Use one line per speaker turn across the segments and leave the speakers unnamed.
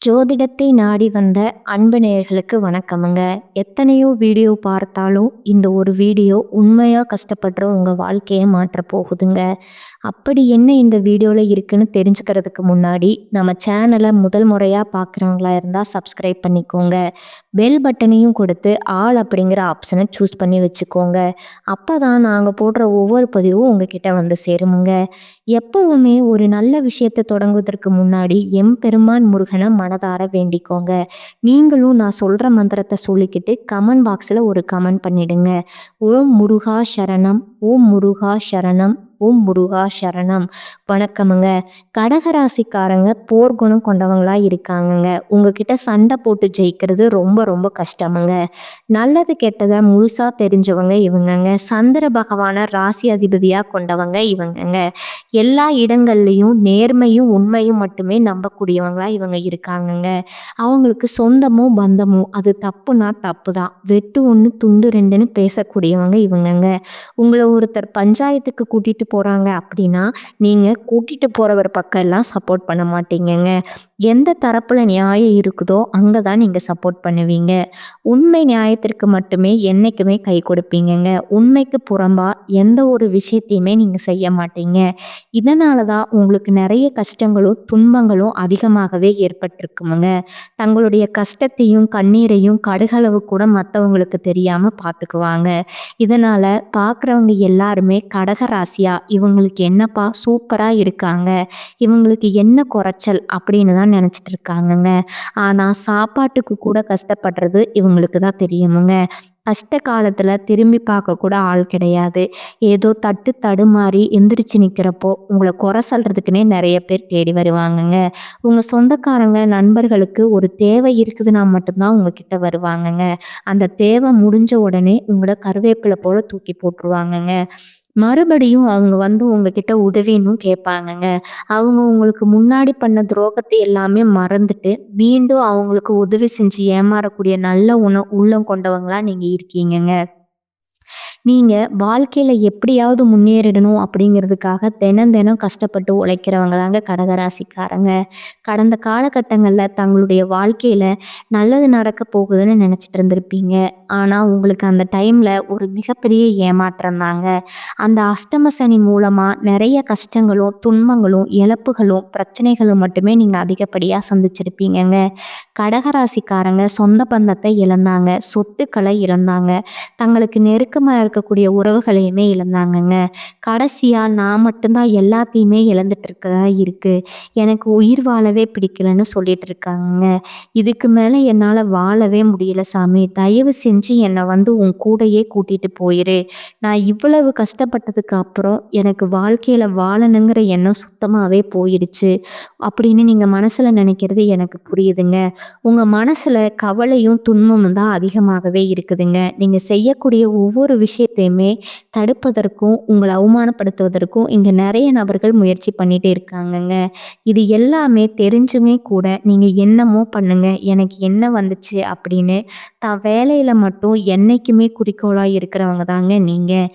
ஜோதிடத்தை நாடி வந்த அன்பு நேயர்களுக்கு வணக்கமுங்க. எத்தனையோ வீடியோ பார்த்தாலும் இந்த ஒரு வீடியோ உண்மையாக கஷ்டப்படுற உங்கள் வாழ்க்கையை மாற்ற போகுதுங்க. அப்படி என்ன இந்த வீடியோவில் இருக்குன்னு தெரிஞ்சுக்கிறதுக்கு முன்னாடி நம்ம சேனலை முதல் முறையாக பார்க்குறவங்களா இருந்தால் சப்ஸ்கிரைப் பண்ணிக்கோங்க. பெல் பட்டனையும் கொடுத்து ஆல் அப்படிங்கிற ஆப்ஷனை சூஸ் பண்ணி வச்சுக்கோங்க. அப்போ தான் நாங்கள் போடுற ஒவ்வொரு பதிவும் உங்ககிட்ட வந்து சேருமுங்க. எப்பவுமே ஒரு நல்ல விஷயத்தை தொடங்குவதற்கு முன்னாடி எம்பெருமான் முருகனை மனதார வேண்டிக்கோங்க. நீங்களும் நான் சொல்ற மந்திரத்தை சொல்லிக்கிட்டு கமெண்ட் பாக்ஸ்ல ஒரு கமெண்ட் பண்ணிடுங்க. ஓம் முருகா சரணம், ஓம் முருகா சரணம், ஓம் முருகா சரணம். வணக்கமுங்க. கடகராசிக்காரங்க போர்க்குணம் கொண்டவங்களா இருக்காங்கங்க. உங்ககிட்ட சண்டை போட்டு ஜெயிக்கிறது ரொம்ப ரொம்ப கஷ்டமுங்க. நல்லது கெட்டதை முழுசா தெரிஞ்சவங்க இவங்கங்க. சந்திர பகவான ராசி அதிபதியா கொண்டவங்க இவங்கங்க. எல்லா இடங்கள்லையும் நேர்மையும் உண்மையும் மட்டுமே நம்பக்கூடியவங்களா இவங்க இருக்காங்கங்க. அவங்களுக்கு சொந்தமோ பந்தமோ அது தப்புனா தப்பு தான், வெட்டு ஒன்று துண்டு ரெண்டுன்னு பேசக்கூடியவங்க இவங்கங்க. உங்களை ஒருத்தர் பஞ்சாயத்துக்கு கூட்டிட்டு போறாங்க அப்படின்னா நீங்க கூட்டிட்டு போறவர் பக்கம் எல்லாம் சப்போர்ட் பண்ண மாட்டீங்கங்க. எந்த தரப்புல நியாயம் இருக்குதோ அங்கதான் நீங்க சப்போர்ட் பண்ணுவீங்க. உண்மை நியாயத்திற்கு மட்டுமே என்னைக்குமே கை கொடுப்பீங்கங்க. உண்மைக்கு புறம்பா எந்த ஒரு விஷயத்தையுமே நீங்க செய்ய மாட்டீங்க. இதனால தான் உங்களுக்கு நிறைய கஷ்டங்களும் துன்பங்களும் அதிகமாகவே ஏற்பட்டிருக்குமுங்க. தங்களுடைய கஷ்டத்தையும் கண்ணீரையும் கடுகளவு கூட மற்றவங்களுக்கு தெரியாம பார்த்துக்குவாங்க. இதனால பார்க்குறவங்க எல்லாருமே கடக ராசியா இவங்களுக்கு என்னப்பா சூப்பரா இருக்காங்க, இவங்களுக்கு என்ன குறைச்சல் அப்படின்னு தான் நினைச்சிட்டு இருக்காங்கங்க. ஆனா சாப்பாட்டுக்கு கூட கஷ்டப்படுறது இவங்களுக்கு தான் தெரியுமுங்க. கஷ்ட காலத்துல திரும்பி பார்க்க கூட ஆள் கிடையாது. ஏதோ தட்டு தடுமாறி எந்திரிச்சு நிக்கிறப்போ உங்களை குறை சொல்றதுக்குன்னே நிறைய பேர் தேடி வருவாங்கங்க. உங்க சொந்தக்காரங்க நண்பர்களுக்கு ஒரு தேவை இருக்குதுன்னா மட்டும்தான் உங்ககிட்ட வருவாங்கங்க. அந்த தேவை முடிஞ்ச உடனே உங்களை கருவேப்பிலை போல தூக்கி போட்டுருவாங்கங்க. மறுபடியும் அவங்க வந்து உங்ககிட்ட உதவின்னும் கேட்பாங்கங்க. அவங்க உங்களுக்கு முன்னாடி பண்ண துரோகத்தை எல்லாமே மறந்துட்டு மீண்டும் அவங்களுக்கு உதவி செஞ்சு ஏமாறக்கூடிய நல்ல உள்ளம் கொண்டவங்களா நீங்க இருக்கீங்கங்க. நீங்க வாழ்க்கையில எப்படியாவது முன்னேறிடணும் அப்படிங்கிறதுக்காக தினம் தினம் கஷ்டப்பட்டு உழைக்கிறவங்க தாங்க கடகராசிக்காரங்க. கடந்த காலகட்டங்களில் தங்களுடைய வாழ்க்கையில நல்லது நடக்க போகுதுன்னு நினைச்சிட்டு இருந்திருப்பீங்க. ஆனா உங்களுக்கு அந்த டைம்ல ஒரு மிகப்பெரிய ஏமாற்றம் தாங்க. அந்த அஷ்டம சனி மூலமா நிறைய கஷ்டங்களும் துன்பங்களும் இழப்புகளும் பிரச்சனைகளும் மட்டுமே நீங்க அதிகப்படியா சந்திச்சிருப்பீங்கங்க. கடகராசிக்காரங்க சொந்த பந்தத்தை இழந்தாங்க, சொத்துக்களை இழந்தாங்க, தங்களுக்கு நெருக்கமாக இருக்கக்கூடிய உறவுகளையுமே இழந்தாங்கங்க. கடைசியா நான் மட்டும்தான் எல்லாத்தையுமே இழந்துட்டு இருக்கதா இருக்கு, எனக்கு உயிர் வாழவே பிடிக்கலன்னு சொல்லிட்டு இருக்காங்கங்க. இதுக்கு மேலே என்னால் வாழவே முடியல சாமி, தயவு செஞ்சு என்னை வந்து உன் கூடையே கூட்டிட்டு போயிரு, நான் இவ்வளவு கஷ்டப்பட்டதுக்கு அப்புறம் எனக்கு வாழ்க்கையில் வாழணுங்கிற எண்ணம் சுத்தமாகவே போயிடுச்சு அப்படின்னு நீங்கள் மனசில் நினைக்கிறது எனக்கு புரியுதுங்க. உங்கள் மனசில் கவலையும் துன்பமும் தான் அதிகமாகவே இருக்குதுங்க. நீங்கள் செய்யக்கூடிய ஒவ்வொரு விஷயத்தையுமே தடுப்பதற்கும் உங்களை அவமானப்படுத்துவதற்கும் இங்கே நிறைய நபர்கள் முயற்சி பண்ணிகிட்டே இருக்காங்கங்க. இது எல்லாமே தெரிஞ்சுமே கூட நீங்கள் என்னமோ பண்ணுங்க, எனக்கு என்ன வந்துச்சு அப்படின்னு வேலையில் மட்டும் என்னைக்குமே குறிக்கோளாக இருக்கிறவங்க தாங்க நீங்கள்.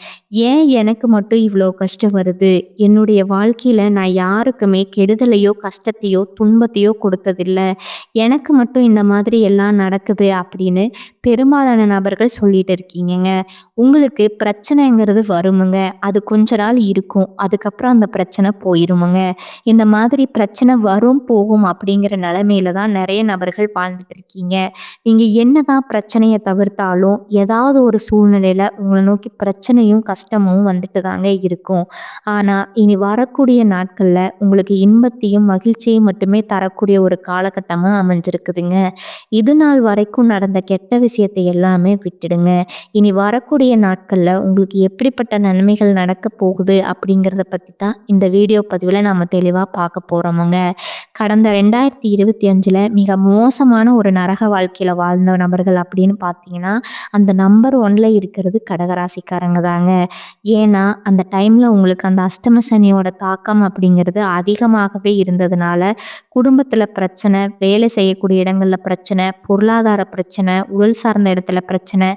ஏன் எனக்கு மட்டும் இவ்வளோ கஷ்டம் வருது, என்னுடைய வாழ்க்கையில் நான் யாருக்குமே கெடுதலையோ கஷ்டத்தையோ துன்பத்தையோ கொடுத்ததில்லை, எனக்கு மட்டும் இந்த மாதிரி எல்லாம் நடக்குது அப்படின்னு பெரும்பாலான நபர்கள் சொல்லிட்டு இருக்கீங்கங்க. உங்களுக்கு பிரச்சனைங்கிறது வருமுங்க, அது கொஞ்ச நாள் இருக்கும், அதுக்கப்புறம் அந்த பிரச்சனை போயிருமுங்க. இந்த மாதிரி பிரச்சனை வரும் போகும் அப்படிங்கிற நிலைமையில தான் நிறைய நபர்கள் வாழ்ந்துட்டு இருக்கீங்க. நீங்க என்னதான் பிரச்சனையை தவிர்த்தாலும் ஏதாவது ஒரு சூழ்நிலையில உங்களை நோக்கி பிரச்சனையும் கஷ்டமும் வந்துட்டு தாங்க இருக்கும். ஆனா இனி வரக்கூடிய நாட்கள்ல உங்களுக்கு இன்பத்தையும் மகிழ்ச்சியையும் மட்டுமே தரக்கூடிய ஒரு காலகட்டமா அமைஞ்சிருக்குதுங்க. இது நாள் வரைக்கும் நடந்த கெட்ட விஷயத்தை எல்லாமே விட்டுடுங்க. இனி வரக்கூடிய நாட்கள்ல உங்களுக்கு எப்படிப்பட்ட நன்மைகள் நடக்க போகுது அப்படிங்கிறத பத்தி தான் இந்த வீடியோ பதிவில் நாம தெளிவா பார்க்க போறோமுங்க. கடந்த 2025 மிக மோசமான ஒரு நரக வாழ்க்கையில வாழ்ந்த நபர்கள் அப்படின்னு பார்த்தீங்கன்னா அந்த நம்பர் 1ல இருக்கிறது கடகராசிக்காரங்க தாங்க. ஏன்னா அந்த டைம்ல உங்களுக்கு அந்த அஷ்டம சனியோட தாக்கம் அப்படிங்கிறது அதிகமாகவே இருந்ததுனால குடும்பத்துல பிரச்சனை, வேலை செய்யக்கூடிய இடங்கள்ல பிரச்சனை, பொருளாதார பிரச்சனை, உடல் சார்ந்த இடத்துல பிரச்சனை,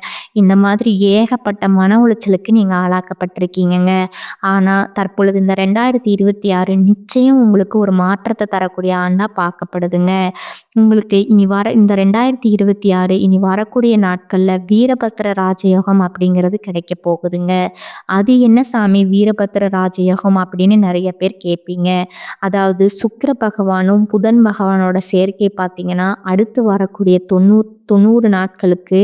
இந்த மாதிரி ஏகப்பட்ட மன உளைச்சலுக்கு நீங்க ஆளாக்கப்பட்டிருக்கீங்கங்க. ஆனா தற்பொழுது இந்த 2026 நிச்சயம் உங்களுக்கு ஒரு மாற்றத்த தரக்கூடிய ஆண்டா பார்க்கப்படுதுங்க. உங்களுக்கு இனி வர இந்த 2026 இனி வரக்கூடிய நாட்கள்ல வீரபத்திர ராஜயோகம் அப்படிங்கிறது கிடைக்க போகுதுங்க. அது என்ன சாமி வீரபத்திர ராஜயோகம் அப்படின்னு நிறைய பேர் கேட்பீங்க. அதாவது சுக்கிர பகவானும் புதன் பகவானோட சேர்க்கை பார்த்தீங்கன்னா அடுத்து வரக்கூடிய 90 நாட்களுக்கு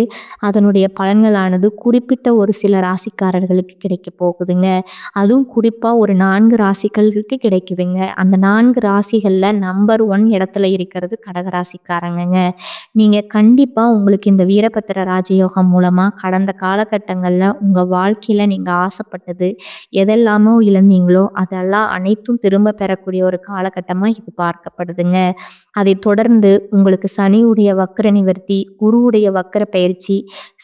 அதனுடைய பலன்களானது குறிப்பிட்ட ஒரு சில ராசிக்காரர்களுக்கு கிடைக்க போகுதுங்க. அதுவும் குறிப்பா ஒரு 4 ராசிகளுக்கு கிடைக்குதுங்க. அந்த 4 ராசிகள்ல நம்பர் 1 இடத்துல இருக்கிறது கடகராசிக்காரங்கங்க. நீங்க கண்டிப்பா உங்களுக்கு இந்த வீரபத்திர ராஜயோகம் மூலமா கடந்த காலகட்டங்கள்ல உங்க வாழ்க்கையில நீங்க ஆசைப்பட்டது எதெல்லாமோ இழந்தீங்களோ அதெல்லாம் அனைத்தும் திரும்ப பெறக்கூடிய ஒரு காலகட்டமா இது பார்க்கப்படுதுங்க. அதை தொடர்ந்து உங்களுக்கு சனியுடைய வக்ர நிவர்த்தி, குருவுடைய வக்ர பயிற்சி,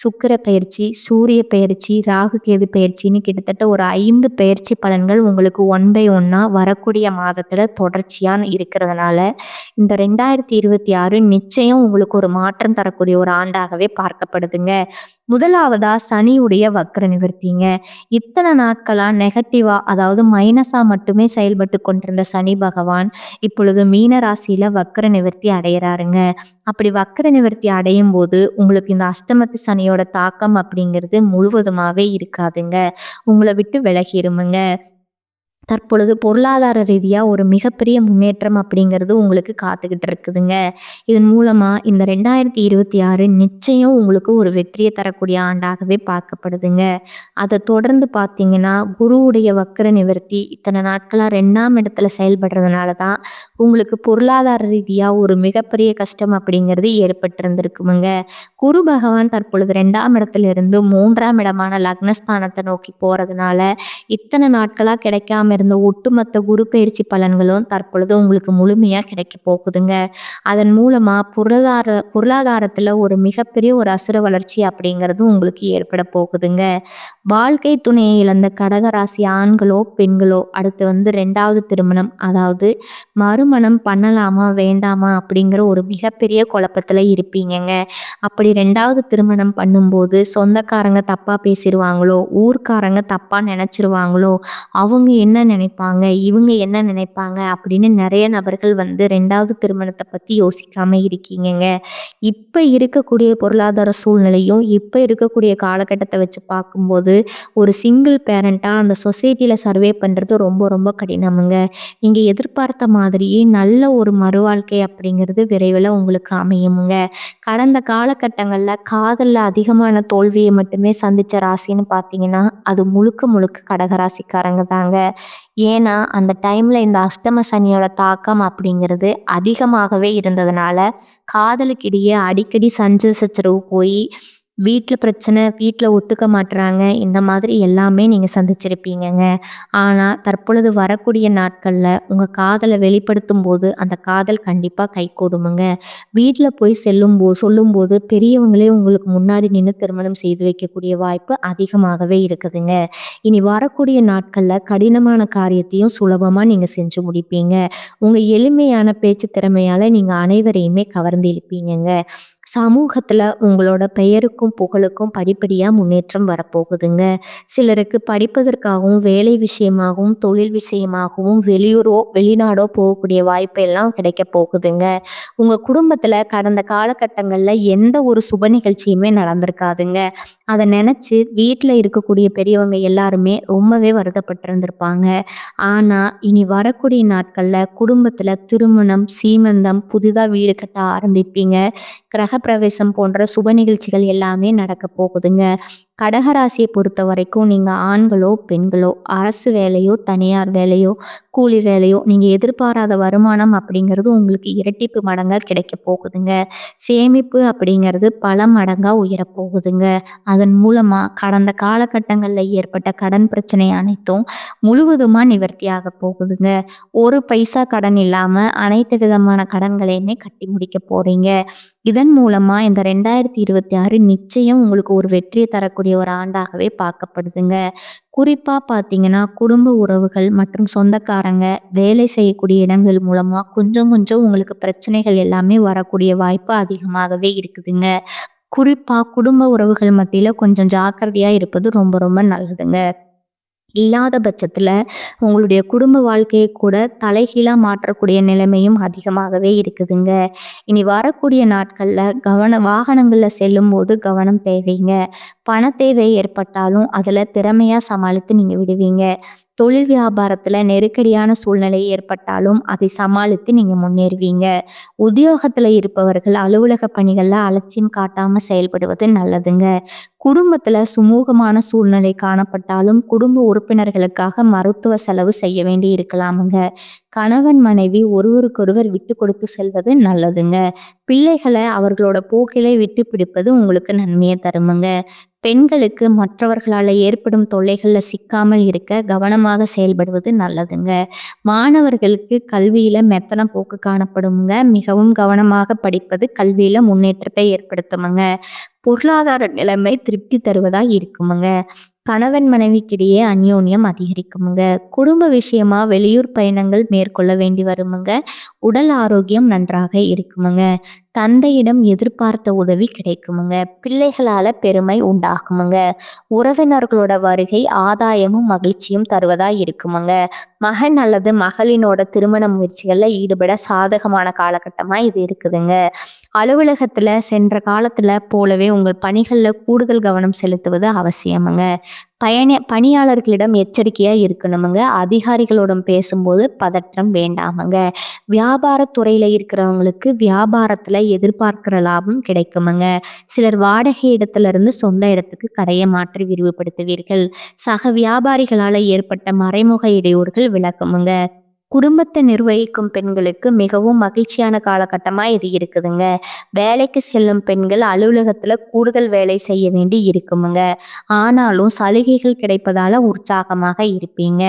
சுக்கிர பயிற்சி, சூரிய பயிற்சி, ராகு கேது பயிற்சின்னு கிட்டத்தட்ட ஒரு 5 பயிற்சி பலன்கள் உங்களுக்கு ஒன் பை ஒன்னா வரக்கூடிய மாதத்துல தொடர்ச்சியா இருக்கிறதுனால இந்த 2026 நிச்சயம் உங்களுக்கு ஒரு மாற்றம் தரக்கூடிய ஒரு ஆண்டாகவே பார்க்கப்படுதுங்க. முதலாவதா சனியுடைய வக்ர நிவர்த்திங்க. இத்தனை நாட்களா நெகட்டிவா அதாவது மைனஸா மட்டுமே செயல்பட்டு கொண்டிருந்த சனி பகவான் இப்பொழுது மீன ராசியில வக்ர நிவர்த்தி அடையறாருங்க. அப்படி வக்ர நிவர்த்தி அடையும் போது உங்களுக்கு இந்த அஷ்டமத்து சனியோட தாக்கம் அப்படிங்கிறது முழுவதுமாவே இருக்காதுங்க. உங்களை விட்டு விலகிருமுங்க. தற்பொழுது பொருளாதார ரீதியா ஒரு மிகப்பெரிய முன்னேற்றம் அப்படிங்கிறது உங்களுக்கு காத்துக்கிட்டு இருக்குதுங்க. இதன் மூலமா இந்த 2026 நிச்சயம் உங்களுக்கு ஒரு வெற்றியை தரக்கூடிய ஆண்டாகவே பார்க்கப்படுதுங்க. அதை தொடர்ந்து பார்த்தீங்கன்னா குருவுடைய வக்ர நிவர்த்தி இத்தனை நாட்களா 2ஆம் இடத்துல செயல்படுறதுனால தான் உங்களுக்கு பொருளாதார ரீதியா ஒரு மிகப்பெரிய கஷ்டம் அப்படிங்கிறது ஏற்பட்டிருந்திருக்குமுங்க. குரு பகவான் தற்பொழுது 2ஆம் இடத்துல இருந்து 3ஆம் இடமான லக்னஸ்தானத்தை நோக்கி போறதுனால இத்தனை நாட்களா கிடைக்காம இருந்த ஒட்டுமொத்த குரு பயிற்சி பலன்களும் தற்பொழுது உங்களுக்கு முழுமையா கிடைக்க போகுதுங்க. அதன் மூலமா பொருளாதாரத்துல ஒரு மிகப்பெரிய ஒரு அசுர வளர்ச்சி அப்படிங்கிறது உங்களுக்கு ஏற்பட போகுதுங்க. வாழ்க்கை துணையை இழந்த கடகராசி ஆண்களோ பெண்களோ அடுத்து 2வது திருமணம் அதாவது மறுமணம் பண்ணலாமா வேண்டாமா அப்படிங்கிற ஒரு மிகப்பெரிய குழப்பத்துல இருப்பீங்கங்க. அப்படி 2வது திருமணம் பண்ணும்போது சொந்தக்காரங்க தப்பா பேசிடுவாங்களோ, ஊர்க்காரங்க தப்பா நினைச்சிருவாங்களோ, அவங்க என்ன நினைப்பாங்க, இவங்க என்ன நினைப்பாங்க அப்படின்னு நிறைய நபர்கள் 2வது திருமணத்தை பத்தி யோசிக்காம இருக்கீங்கங்க. இப்ப இருக்கக்கூடிய பொருளாதார சூழ்நிலையும் இப்ப இருக்கக்கூடிய காலகட்டத்தை வச்சு பார்க்கும்போது ஒரு சிங்கிள் பேரண்டா அந்த சொசைட்டில சர்வே பண்றது ரொம்ப ரொம்ப கடினமுங்க. நீங்க எதிர்பார்த்த மாதிரியே நல்ல ஒரு மறுவாழ்க்கை அப்படிங்கிறது விரைவில் உங்களுக்கு அமையுமுங்க. கடந்த காலகட்டங்கள்ல காதல்ல அதிகமான தோல்வியை மட்டுமே சந்திச்ச ராசின்னு பார்த்தீங்கன்னா அது முழுக்க முழுக்க கடகராசிக்காரங்க தாங்க. ஏன்னா அந்த டைம்ல இந்த அஷ்டம சனியோட தாக்கம் அப்படிங்கிறது அதிகமாகவே இருந்ததுனால காதலுக்கிடையே அடிக்கடி சச்சரவு போய் வீட்டில் பிரச்சனை, வீட்டில் ஒத்துக்க மாட்டுறாங்க, இந்த மாதிரி எல்லாமே நீங்கள் சந்திச்சிருப்பீங்கங்க. ஆனால் தற்பொழுது வரக்கூடிய நாட்களில் உங்கள் காதலை வெளிப்படுத்தும் போது அந்த காதல் கண்டிப்பாக கைகூடுமுங்க. வீட்டில் போய் சொல்லும்போது பெரியவங்களே உங்களுக்கு முன்னாடி நின்று திருமணம் செய்து வைக்கக்கூடிய வாய்ப்பு அதிகமாகவே இருக்குதுங்க. இனி வரக்கூடிய நாட்களில் கடினமான காரியத்தையும் சுலபமாக நீங்கள் செஞ்சு முடிப்பீங்க. உங்கள் எளிமையான பேச்சு திறமையால் நீங்கள் அனைவரையுமே கவர்ந்து இழுப்பீங்கங்க. சமூகத்துல உங்களோட பெயருக்கும் புகழுக்கும் படிப்படியா முன்னேற்றம் வரப்போகுதுங்க. சிலருக்கு படிப்பதற்காகவும் வேலை விஷயமாகவும் தொழில் விஷயமாகவும் வெளியூரோ வெளிநாடோ போகக்கூடிய வாய்ப்பு எல்லாம் கிடைக்க போகுதுங்க. உங்க குடும்பத்துல கடந்த காலகட்டங்கள்ல எந்த ஒரு சுப நிகழ்ச்சியுமே நடந்திருக்காதுங்க. அதை நினைச்சு வீட்டுல இருக்கக்கூடிய பெரியவங்க எல்லாருமே ரொம்பவே வருத்தப்பட்டு இருந்திருப்பாங்க. ஆனா இனி வரக்கூடிய நாட்கள்ல குடும்பத்துல திருமணம், சீமந்தம், புதிதா வீடு கட்ட ஆரம்பிப்பீங்க. கிரகப்பிரவேசம் போன்ற சுப நிகழ்ச்சிகள் எல்லாமே நடக்க போகுதுங்க. கடகராசியை பொறுத்த வரைக்கும் நீங்கள் ஆண்களோ பெண்களோ அரசு வேலையோ தனியார் வேலையோ கூலி வேலையோ நீங்கள் எதிர்பாராத வருமானம் அப்படிங்கிறது உங்களுக்கு இரட்டிப்பு மடங்காக கிடைக்க போகுதுங்க. சேமிப்பு அப்படிங்கிறது பல மடங்காக உயரப்போகுதுங்க. அதன் மூலமாக கடந்த காலகட்டங்களில் ஏற்பட்ட கடன் பிரச்சனை அனைத்தும் முழுவதுமாக நிவர்த்தியாக போகுதுங்க. ஒரு பைசா கடன் இல்லாமல் அனைத்து விதமான கடன்களையுமே கட்டி முடிக்க போறீங்க. இதன் மூலமா இந்த 2026 நிச்சயம் உங்களுக்கு ஒரு வெற்றியை தரக்கூடிய ஒரு ஆண்டாகவே பார்க்கப்படுதுங்க. குறிப்பா பார்த்தீங்கன்னா குடும்ப உறவுகள் மற்றும் சொந்தக்காரங்க வேலை செய்யக்கூடிய இடங்கள் மூலமா கொஞ்சம் கொஞ்சம் உங்களுக்கு பிரச்சனைகள் எல்லாமே வரக்கூடிய வாய்ப்பு அதிகமாகவே இருக்குதுங்க. குறிப்பா குடும்ப உறவுகள் மத்தியில கொஞ்சம் ஜாக்கிரதையா இருப்பது ரொம்ப ரொம்ப நல்லதுங்க. இல்லாத பட்சத்துல உங்களுடைய குடும்ப வாழ்க்கையை கூட தலைகீழா மாற்றக்கூடிய நிலைமையும் அதிகமாகவே இருக்குதுங்க. இனி வரக்கூடிய நாட்கள்ல வாகனங்கள்ல செல்லும்போது கவனம் தேவைங்க. பண தேவை ஏற்பட்டாலும் அதுல திறமையா சமாளித்து நீங்க விடுவீங்க. தொழில் வியாபாரத்துல நெருக்கடியான சூழ்நிலை ஏற்பட்டாலும் அதை சமாளித்து நீங்க முன்னேறுவீங்க. உத்தியோகத்துல இருப்பவர்கள் அலுவலக பணிகள்ல அலட்சியம் காட்டாம செயல்படுவது நல்லதுங்க. குடும்பத்துல சுமூகமான சூழ்நிலை காணப்பட்டாலும் குடும்ப உறுப்பினர்களுக்காக மருத்துவ செலவு செய்ய வேண்டி இருக்கலாமுங்க. கணவன் மனைவி ஒருவருக்கொருவர் விட்டு கொடுத்து செல்வது நல்லதுங்க. பிள்ளைகளை அவர்களோட போக்கிலே விட்டு பிடிப்பது உங்களுக்கு நன்மையை தருமுங்க. பெண்களுக்கு மற்றவர்களால ஏற்படும் தொல்லைகள்ல சிக்காமல் இருக்க கவனமாக செயல்படுவது நல்லதுங்க. மாணவர்களுக்கு கல்வியில மெத்தன போக்கு காணப்படுங்க. மிகவும் கவனமாக படிப்பது கல்வியில முன்னேற்றத்தை ஏற்படுத்துமுங்க. பொருளாதார நிலைமை திருப்தி தருவதா இருக்குமுங்க. கணவன் மனைவிக்கிடையே அந்யோன்யம் அதிகரிக்குமுங்க. குடும்ப விஷயமா வெளியூர் பயணங்கள் மேற்கொள்ள வேண்டி வருமுங்க. உடல் ஆரோக்கியம் நன்றாக இருக்குமுங்க. தந்தையிடம் எதிர்பார்த்த உதவி கிடைக்குமுங்க. பிள்ளைகளால பெருமை உண்டாகுமுங்க. உறவினர்களோட வருகை ஆதாயமும் மகிழ்ச்சியும் தருவதா இருக்குமுங்க. மகன் அல்லது மகளினோட திருமண முயற்சிகள்ல ஈடுபட சாதகமான காலகட்டமா இது இருக்குதுங்க. அலுவலகத்துல சென்ற காலத்துல போலவே உங்கள் பணிகள்ல கூடுதல் கவனம் செலுத்துவது அவசியமுங்க. பணியாளர்களிடம் எச்சரிக்கையா இருக்கணுமுங்க. அதிகாரிகளோடும் பேசும்போது பதற்றம் வேண்டாமுங்க. வியாபாரத்துறையில இருக்கிறவங்களுக்கு வியாபாரத்துல எதிர்பார்க்கிற லாபம் கிடைக்குமுங்க. சிலர் வாடகை இடத்துல இருந்து சொந்த இடத்துக்கு கடையை மாற்றி விரிவுபடுத்துவீர்கள். சக வியாபாரிகளால ஏற்பட்ட மறைமுக இடையூறுகள் விலகுமுங்க. குடும்பத்தை நிர்வகிக்கும் பெண்களுக்கு மிகவும் மகிழ்ச்சியான காலகட்டமா இது இருக்குதுங்க. வேலைக்கு செல்லும் பெண்கள் அலுவலகத்துல கூடுதல் வேலை செய்ய வேண்டி இருக்குமுங்க. ஆனாலும் சலுகைகள் கிடைப்பதால உற்சாகமாக இருப்பீங்க.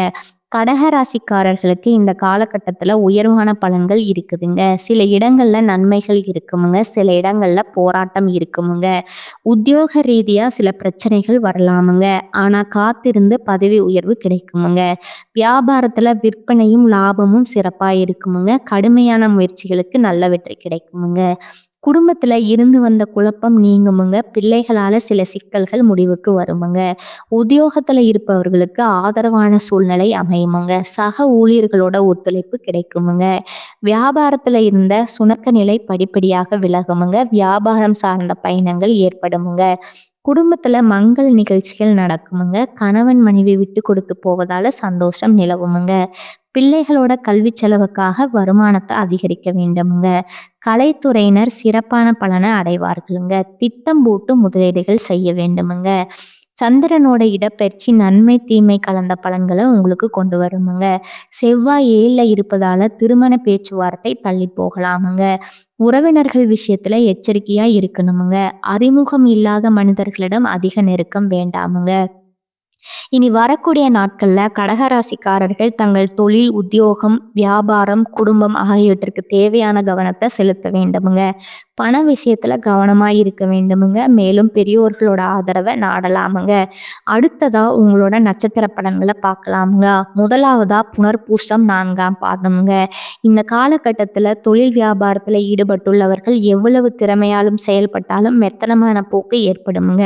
கடகராசிக்காரர்களுக்கு இந்த காலகட்டத்துல உயர்வான பலன்கள் இருக்குதுங்க. சில இடங்கள்ல நன்மைகள் இருக்குமுங்க. சில இடங்கள்ல போராட்டம் இருக்குமுங்க. உத்தியோக ரீதியா சில பிரச்சனைகள் வரலாமுங்க. ஆனா காத்திருந்து பதவி உயர்வு கிடைக்குமுங்க. வியாபாரத்துல விற்பனையும் லாபமும் சிறப்பா இருக்குமுங்க. கடுமையான முயற்சிகளுக்கு நல்ல வெற்றி கிடைக்குமுங்க. குடும்பத்துல இருந்து வந்த குழப்பம் நீங்குமுங்க. பிள்ளைகளால சில சிக்கல்கள் முடிவுக்கு வருமுங்க. உத்தியோகத்துல இருப்பவர்களுக்கு ஆதரவான சூழ்நிலை அமையுமுங்க. சக ஊழியர்களோட ஒத்துழைப்பு கிடைக்குமுங்க. வியாபாரத்துல இருந்த சுணக்க நிலை படிப்படியாக விலகுமுங்க. வியாபாரம் சார்ந்த பயணங்கள் ஏற்படுமுங்க. குடும்பத்துல மங்கள் நிகழ்ச்சிகள் நடக்குமுங்க. கணவன் மனைவி விட்டு கொடுத்து போவதால சந்தோஷம் நிலவுமுங்க. பிள்ளைகளோட கல்வி செலவுக்காக வருமானத்தை அதிகரிக்க வேண்டுமுங்க. கலைத்துறையினர் சிறப்பான பலனை அடைவார்களுங்க. திட்டம் போட்டு முதலீடுகள் செய்ய வேண்டுமுங்க. சந்திரனோட இடப்பெயர்ச்சி நன்மை தீமை கலந்த பலன்களை உங்களுக்கு கொண்டு வருமுங்க. செவ்வாய் 7ல இருப்பதால திருமண பேச்சுவார்த்தை தள்ளி போகலாமுங்க. உறவினர்கள் விஷயத்துல எச்சரிக்கையா இருக்கணுமுங்க. அறிமுகம் இல்லாத மனிதர்களிடம் அதிக நெருக்கம் வேண்டாமுங்க. இனி வரக்கூடிய நாட்கள்ல கடகராசிக்காரர்கள் தங்கள் தொழில், உத்தியோகம், வியாபாரம், குடும்பம் ஆகியவற்றிற்கு தேவையான கவனத்தை செலுத்த வேண்டுமுங்க. பண விஷயத்துல கவனமா இருக்க வேண்டுமுங்க. மேலும் பெரியோர்களோட ஆதரவை நாடலாமுங்க. அடுத்ததா உங்களோட நட்சத்திர பலன்களை பார்க்கலாமுங்க. முதலாவதா புனர்பூசம் 4ஆம் பாதமுங்க. இந்த காலகட்டத்துல தொழில் வியாபாரத்துல ஈடுபட்டுள்ளவர்கள் எவ்வளவு திறமையாலும் செயல்பட்டாலும் மெத்தனமான போக்கு ஏற்படுமுங்க.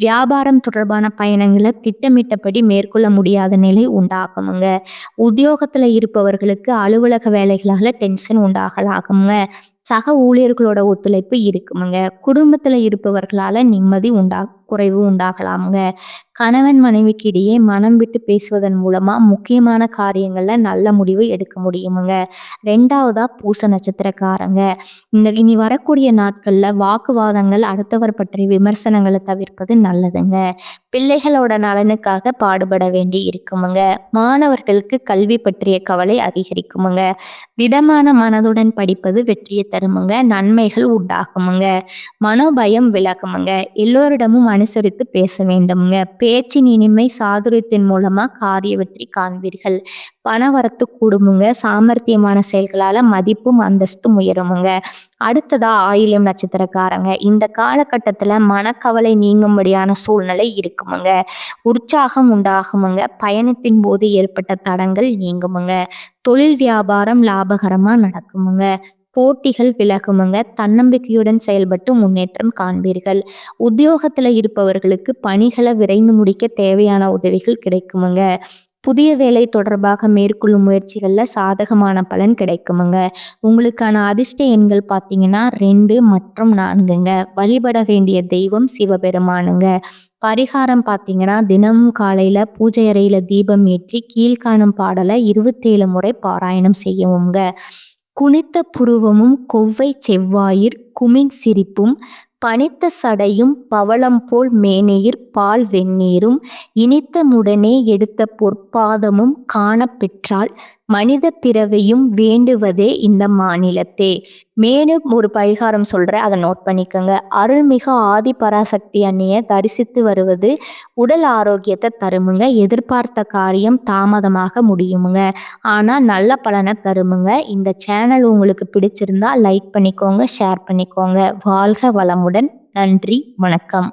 வியாபாரம் தொடர்பான பயணங்களை திட்டமிட்டபடி மேற்கொள்ள முடியாத நிலை உண்டாகுமுங்க. உத்தியோகத்துல இருப்பவர்களுக்கு அலுவலக வேலைகளால டென்ஷன் உண்டாகலாகுங்க. சக ஊழியர்களோட ஒத்துழைப்பு இருக்குமுங்க. குடும்பத்துல இருப்பவர்களால நிம்மதி குறைவு உண்டாகலாமுங்க. கணவன் மனைவிக்கு இடையே மனம் விட்டு பேசுவதன் மூலமா முக்கியமான காரியங்கள்ல நல்ல முடிவு எடுக்க முடியுமுங்க. 2வதா பூச நட்சத்திரக்காரங்க. இனி வரக்கூடிய நாட்கள்ல வாக்குவாதங்கள், அடுத்தவர் பற்றிய விமர்சனங்களை தவிர்ப்பது நல்லதுங்க. பிள்ளைகளோட நலனுக்காக பாடுபட வேண்டி இருக்குமுங்க. மாணவர்களுக்கு கல்வி பற்றிய கவலை அதிகரிக்குமுங்க. திடமான மனதுடன் படிப்பது வெற்றியை தருமுங்க. நன்மைகள் உண்டாகுமுங்க. மனோபயம் விலகுமுங்க. எல்லோரிடமும் அனுசரித்து பேச வேண்டுமுங்க. பேச்சின் இனிமை சாதுரியத்தின் மூலமா காரிய வெற்றி காண்பீர்கள். பணவரத்து கூடுமுங்க. சாமர்த்தியமான செயல்களால மதிப்பும் அந்தஸ்தும் உயருமுங்க. அடுத்ததா ஆயில்யம் நட்சத்திரக்காரங்க. இந்த காலகட்டத்துல மனக்கவலை நீங்கும்படியான சூழ்நிலை இருக்குமுங்க. உற்சாகம் உண்டாகுமுங்க. பயணத்தின் போது ஏற்பட்ட தடங்கள் நீங்குமுங்க. தொழில் வியாபாரம் லாபகரமா நடக்குமுங்க. போட்டிகள் விலகுமுங்க. தன்னம்பிக்கையுடன் செயல்பட்டு முன்னேற்றம் காண்பீர்கள். உத்தியோகத்துல இருப்பவர்களுக்கு பணிகளை விரைந்து முடிக்க தேவையான உதவிகள் கிடைக்குமுங்க. புதிய வேலை தொடர்பாக மேற்கொள்ளும் முயற்சிகள்ல சாதகமான பலன் கிடைக்குமுங்க. உங்களுக்கான அதிர்ஷ்ட எண்கள் பார்த்தீங்கன்னா 2 மற்றும் 4ங்க. வழிபட வேண்டிய தெய்வம் சிவபெருமானுங்க. பரிகாரம் பார்த்தீங்கன்னா தினமும் காலையில பூஜை அறையில தீபம் ஏற்றி கீழ்காணும் பாடலை 27 முறை பாராயணம் செய்யவுங்க. குனித்த புருவமும் கொவ்வை செவ்வாயிற் குமின் சிரிப்பும் பனித்த சடையும் பவளம் போல் மேனியிற் பால் வெந்நீரும் இனித்த முடனே எடுத்த பொற்பாதமும் காணப் பெற்றால் மனித பிறவையும் வேண்டுவதே இந்த மாநிலத்தே. மேலும் ஒரு பரிகாரம் சொல்றேன், அதை நோட் பண்ணிக்கோங்க. அருள்மிகு ஆதி பராசக்தி அன்னைய தரிசித்து வருவது உடல் ஆரோக்கியத்தை தருமுங்க. எதிர்பார்த்த காரியம் தாமதமாக முடியுமுங்க, ஆனா நல்ல பலனை தருமுங்க. இந்த சேனல் உங்களுக்கு பிடிச்சிருந்தா லைக் பண்ணிக்கோங்க, ஷேர் பண்ணிக்கோங்க. வாழ்க வளமுடன். நன்றி, வணக்கம்.